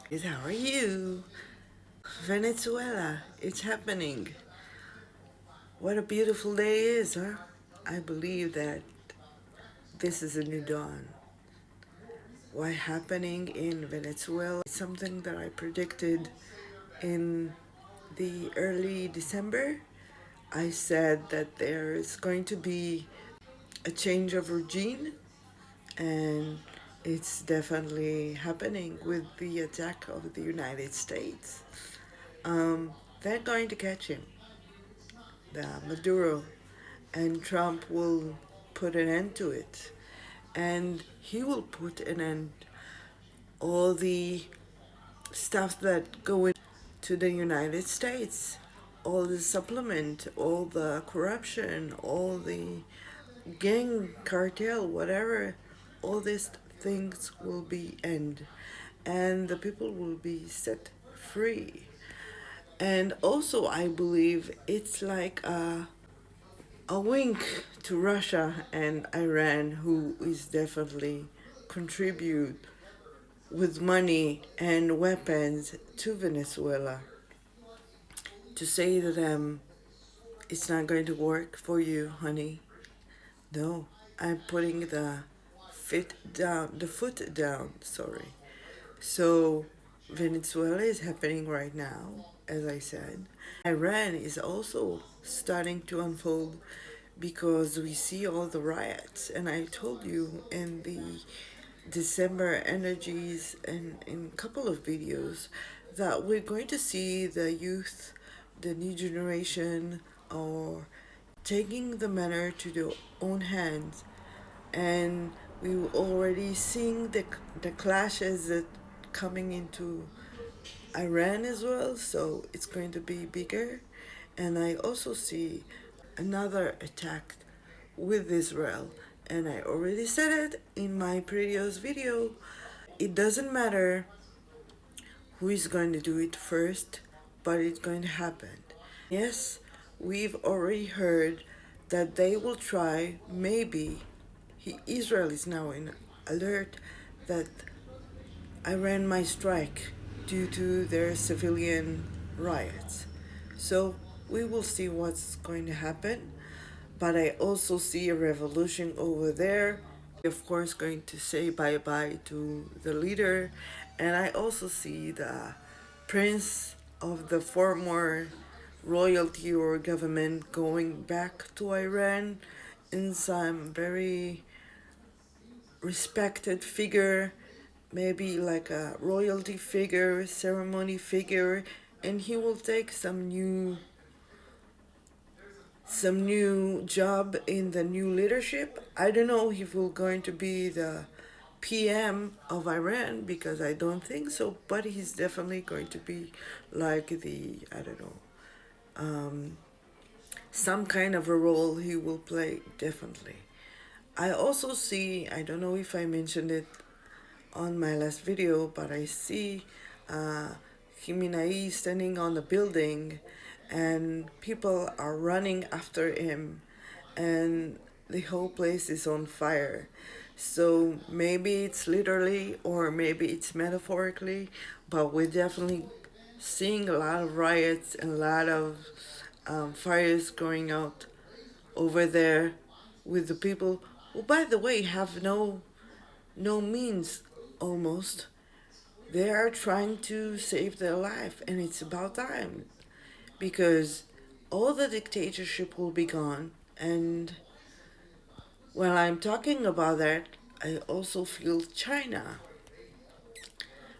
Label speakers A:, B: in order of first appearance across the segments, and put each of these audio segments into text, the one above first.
A: How are you? Venezuela, it's happening. What a beautiful day is, huh? I believe that this is a new dawn. What happening in Venezuela is something that I predicted in the early December. I said that there is going to be a change of regime, and it's definitely happening with the attack of the United States. They're going to catch him, the Maduro, and Trump will put an end to it. And he will put an end all the stuff that go into the United States, all the supplement, all the corruption, all the gang cartel, whatever, all these things will be end, and the people will be set free. And also, I believe it's like a wink to Russia and Iran, who is definitely contribute with money and weapons to Venezuela, to say to them, it's not going to work for you, honey. No, I'm putting the foot down, sorry. So Venezuela is happening right now, as I said. Iran is also starting to unfold because we see all the riots. And I told you in the December energies and in a couple of videos that we're going to see the youth, the new generation, or taking the matter to their own hands. And we were already seeing the clashes that coming into Iran as well, so it's going to be bigger. And I also see another attack with Israel. And I already said it in my previous video. It doesn't matter who is going to do it first, but it's going to happen. Yes, we've already heard that they will try, maybe, Israel is now in alert that Iran might strike due to their civilian riots. So we will see what's going to happen. But I also see a revolution over there. Of course, going to say bye bye to the leader. And I also see the prince of the former royalty or government going back to Iran in some very respected figure, maybe like a royalty figure, ceremony figure, and he will take some new job in the new leadership. I don't know if he'll going to be the PM of Iran because I don't think so, but he's definitely going to be like the, I don't know, some kind of a role he will play definitely. I also see, I don't know if I mentioned it on my last video, but I see uh, Himinai standing on the building and people are running after him and the whole place is on fire. So maybe it's literally or maybe it's metaphorically, but we're definitely seeing a lot of riots and a lot of fires going out over there with the people who, by the way, have no means almost. They are trying to save their life, and it's about time because all the dictatorship will be gone. And when I'm talking about that, I also feel China.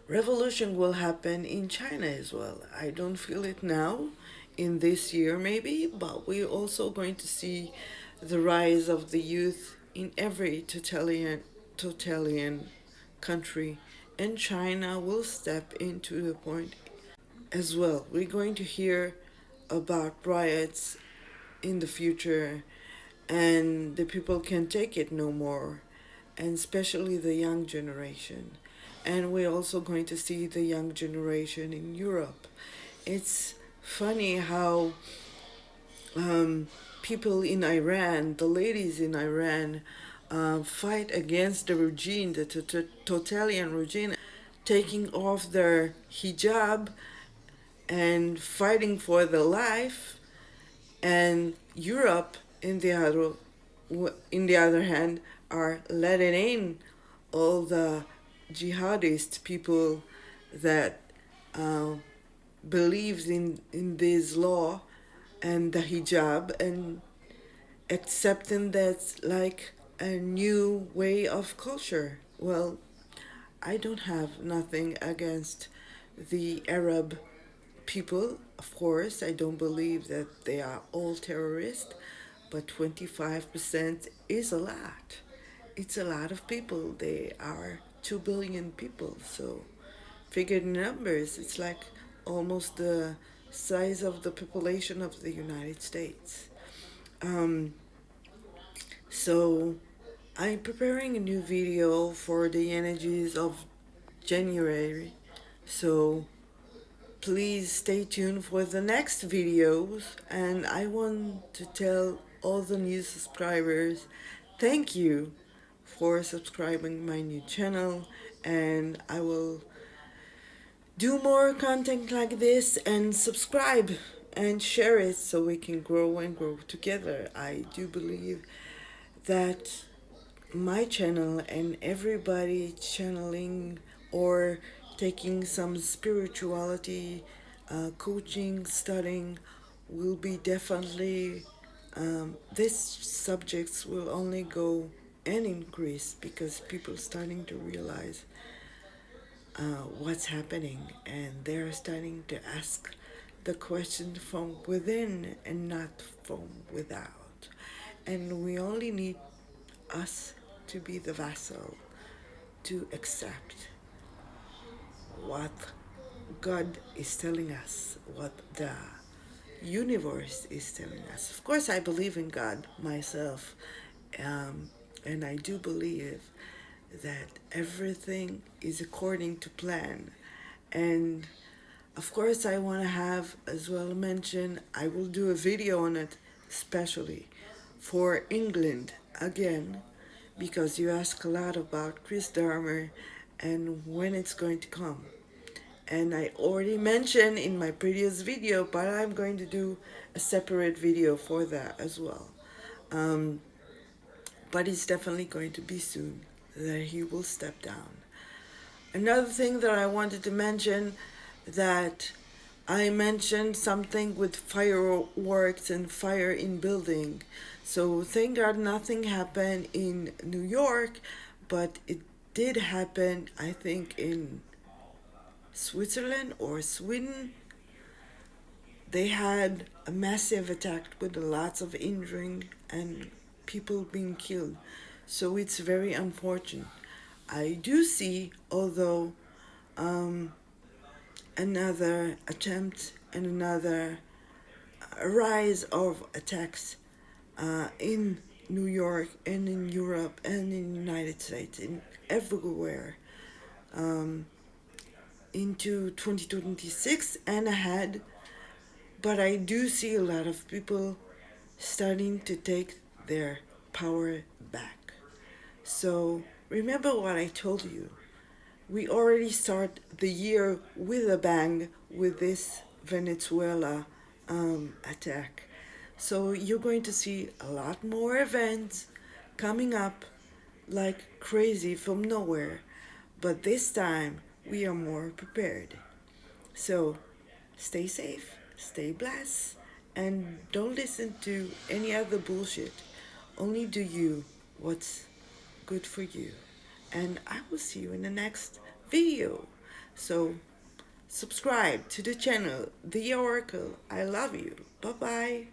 A: Revolution will happen in China as well. I don't feel it now, in this year maybe, but we're also going to see the rise of the youth in every totalitarian country, and China will step into the point as well. We're going to hear about riots in the future, and the people can take it no more, and especially the young generation. And we're also going to see the young generation in Europe. It's funny how people in Iran, the ladies in Iran, fight against the regime, the totalitarian regime, taking off their hijab and fighting for their life, and Europe, in the other hand, are letting in all the jihadist people that uh, believes in this law and the hijab, and accepting that's like a new way of culture. Well, I don't have nothing against the Arab people. Of course, I don't believe that they are all terrorists, but 25% is a lot. It's a lot of people. They are 2 billion people. So, figure the numbers. It's like almost the size of the population of the United States. Um, so, I'm preparing a new video for the energies of January. So, please stay tuned for the next videos, and I want to tell all the new subscribers thank you for subscribing my new channel, and I will do more content like this, and subscribe and share it so we can grow and grow together. I do believe that my channel and everybody channeling or taking some spirituality, coaching, studying will be definitely, these subjects will only go and increase because people starting to realize what's happening, and they're starting to ask the question from within and not from without. And we only need us to be the vessel to accept what God is telling us, what the universe is telling us. Of course, I believe in God myself, um, and I do believe that everything is according to plan. And of course, I want to have as well mention, I will do a video on it, especially for England again, because you ask a lot about Chris Darmer and when it's going to come. And I already mentioned in my previous video, but I'm going to do a separate video for that as well. Um, but it's definitely going to be soon that he will step down. Another thing that I wanted to mention, that I mentioned something with fireworks and fire in building. So thank God nothing happened in New York, but it did happen, I think, in Switzerland or Sweden. They had a massive attack with lots of injuring and people being killed. So it's very unfortunate. I do see, although, um, another attempt and another rise of attacks in New York and in Europe and in the United States, in everywhere, um, into 2026 and ahead. But I do see a lot of people starting to take their power back. So remember what I told you. We already start the year with a bang with this Venezuela attack. So you're going to see a lot more events coming up like crazy from nowhere. But this time we are more prepared. So stay safe, stay blessed, and don't listen to any other bullshit. Only do you what's good for you. And I will see you in the next video. So subscribe to the channel, The Oracle. I love you. Bye bye.